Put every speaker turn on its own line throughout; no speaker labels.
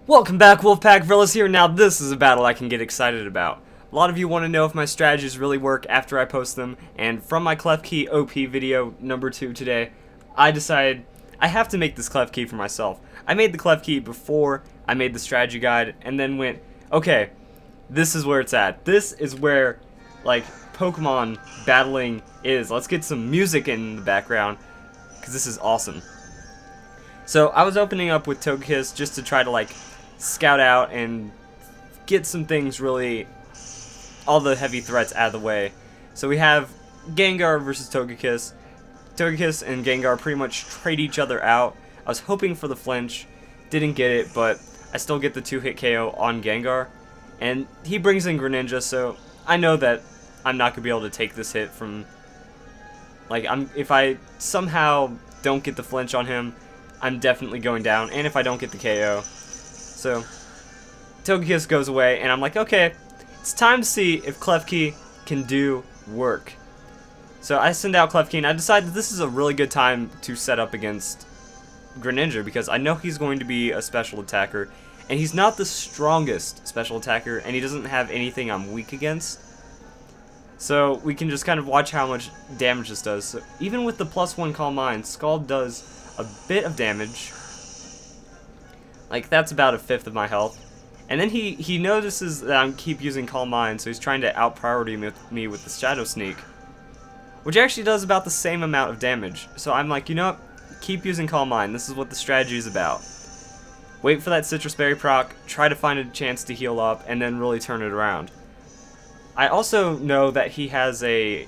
Welcome back, Wolfpack Villas here. Now this is a battle I can get excited about. A lot of you want to know if my strategies really work after I post them, and from my Klefki OP video number 2 today, I decided I have to make this Klefki for myself. I made the Klefki before I made the strategy guide, and then went, okay, this is where it's at. This is where, like, Pokemon battling is. Let's get some music in the background, because this is awesome. So I was opening up with Togekiss just to try to, like, scout out and get some things really, all the heavy threats out of the way. So we have Gengar versus Togekiss. Togekiss and Gengar pretty much trade each other out. I was hoping for the flinch, didn't get it, but I still get the 2-hit KO on Gengar. And he brings in Greninja, so I know that I'm not going to be able to take this hit from, like, if I somehow don't get the flinch on him, I'm definitely going down, and if I don't get the KO. So, Togekiss goes away, and I'm like, okay, it's time to see if Klefki can do work. So I send out Klefki, and I decide that this is a really good time to set up against Greninja, because I know he's going to be a special attacker, and he's not the strongest special attacker, and he doesn't have anything I'm weak against. So we can just kind of watch how much damage this does. So even with the +1 Calm Mind, Scald does a bit of damage. Like, that's about 1/5 of my health. And then he notices that I keep using Calm Mind, so he's trying to out-priority me with the Shadow Sneak, which actually does about the same amount of damage. So I'm like, you know what? Keep using Calm Mind. This is what the strategy is about. Wait for that Citrus Berry proc, try to find a chance to heal up, and then really turn it around. I also know that he has a...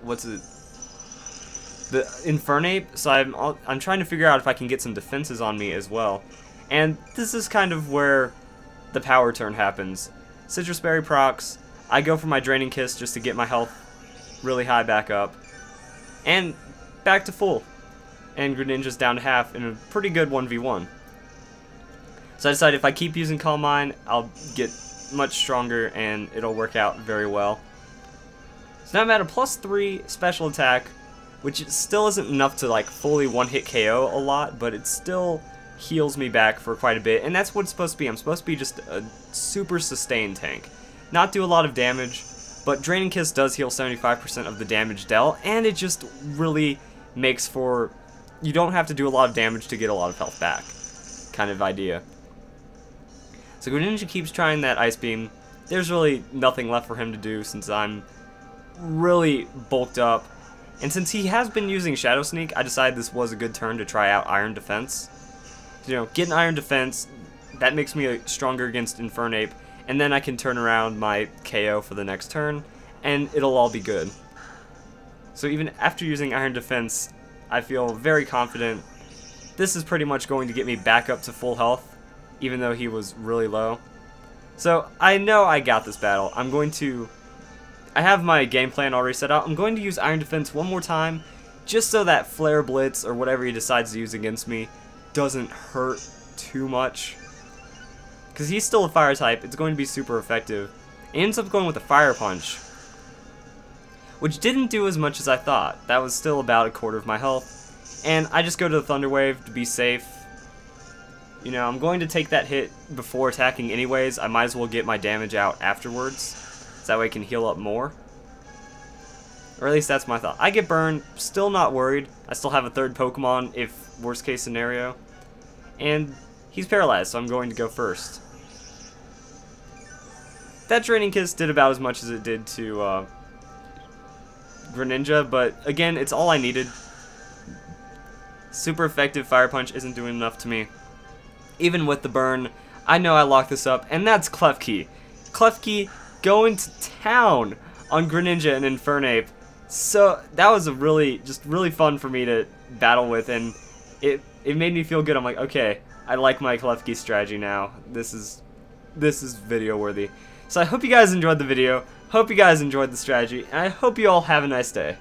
what's it? The Infernape, so I'm trying to figure out if I can get some defenses on me as well. And this is kind of where the power turn happens. Citrus Berry procs, I go for my Draining Kiss just to get my health really high back up. And back to full. And Greninja's down to half in a pretty good 1v1. So I decided if I keep using Calm Mind, I'll get much stronger and it'll work out very well. So now I'm at a +3 special attack, which still isn't enough to, like, fully one-hit KO a lot, but it still heals me back for quite a bit, and that's what it's supposed to be. I'm supposed to be just a super sustained tank. Not do a lot of damage, but Draining Kiss does heal 75% of the damage dealt, and it just really makes for... you don't have to do a lot of damage to get a lot of health back, kind of idea. So Greninja keeps trying that Ice Beam. There's really nothing left for him to do since I'm really bulked up. And since he has been using Shadow Sneak, I decided this was a good turn to try out Iron Defense. You know, get an Iron Defense, that makes me stronger against Infernape, and then I can turn around my KO for the next turn, and it'll all be good. So even after using Iron Defense, I feel very confident. This is pretty much going to get me back up to full health, even though he was really low. So I know I got this battle. I have my game plan already set out. I'm going to use Iron Defense one more time, just so that Flare Blitz, or whatever he decides to use against me, doesn't hurt too much. Because he's still a Fire type, it's going to be super effective. He ends up going with a Fire Punch, which didn't do as much as I thought. That was still about 1/4 of my health. And I just go to the Thunder Wave to be safe. You know, I'm going to take that hit before attacking anyways. I might as well get my damage out afterwards. So that way I can heal up more. Or at least that's my thought. I get burned, still not worried. I still have a 3rd Pokemon if worst case scenario. And he's paralyzed, so I'm going to go first. That Draining Kiss did about as much as it did to Greninja, but again, it's all I needed. Super effective Fire Punch isn't doing enough to me. Even with the burn, I know I locked this up, and that's Klefki. Klefki going to town on Greninja and Infernape. So that was just really fun for me to battle with, and it made me feel good. I'm like, okay, I like my Klefki strategy now. This is video worthy. So I hope you guys enjoyed the video. Hope you guys enjoyed the strategy, and I hope you all have a nice day.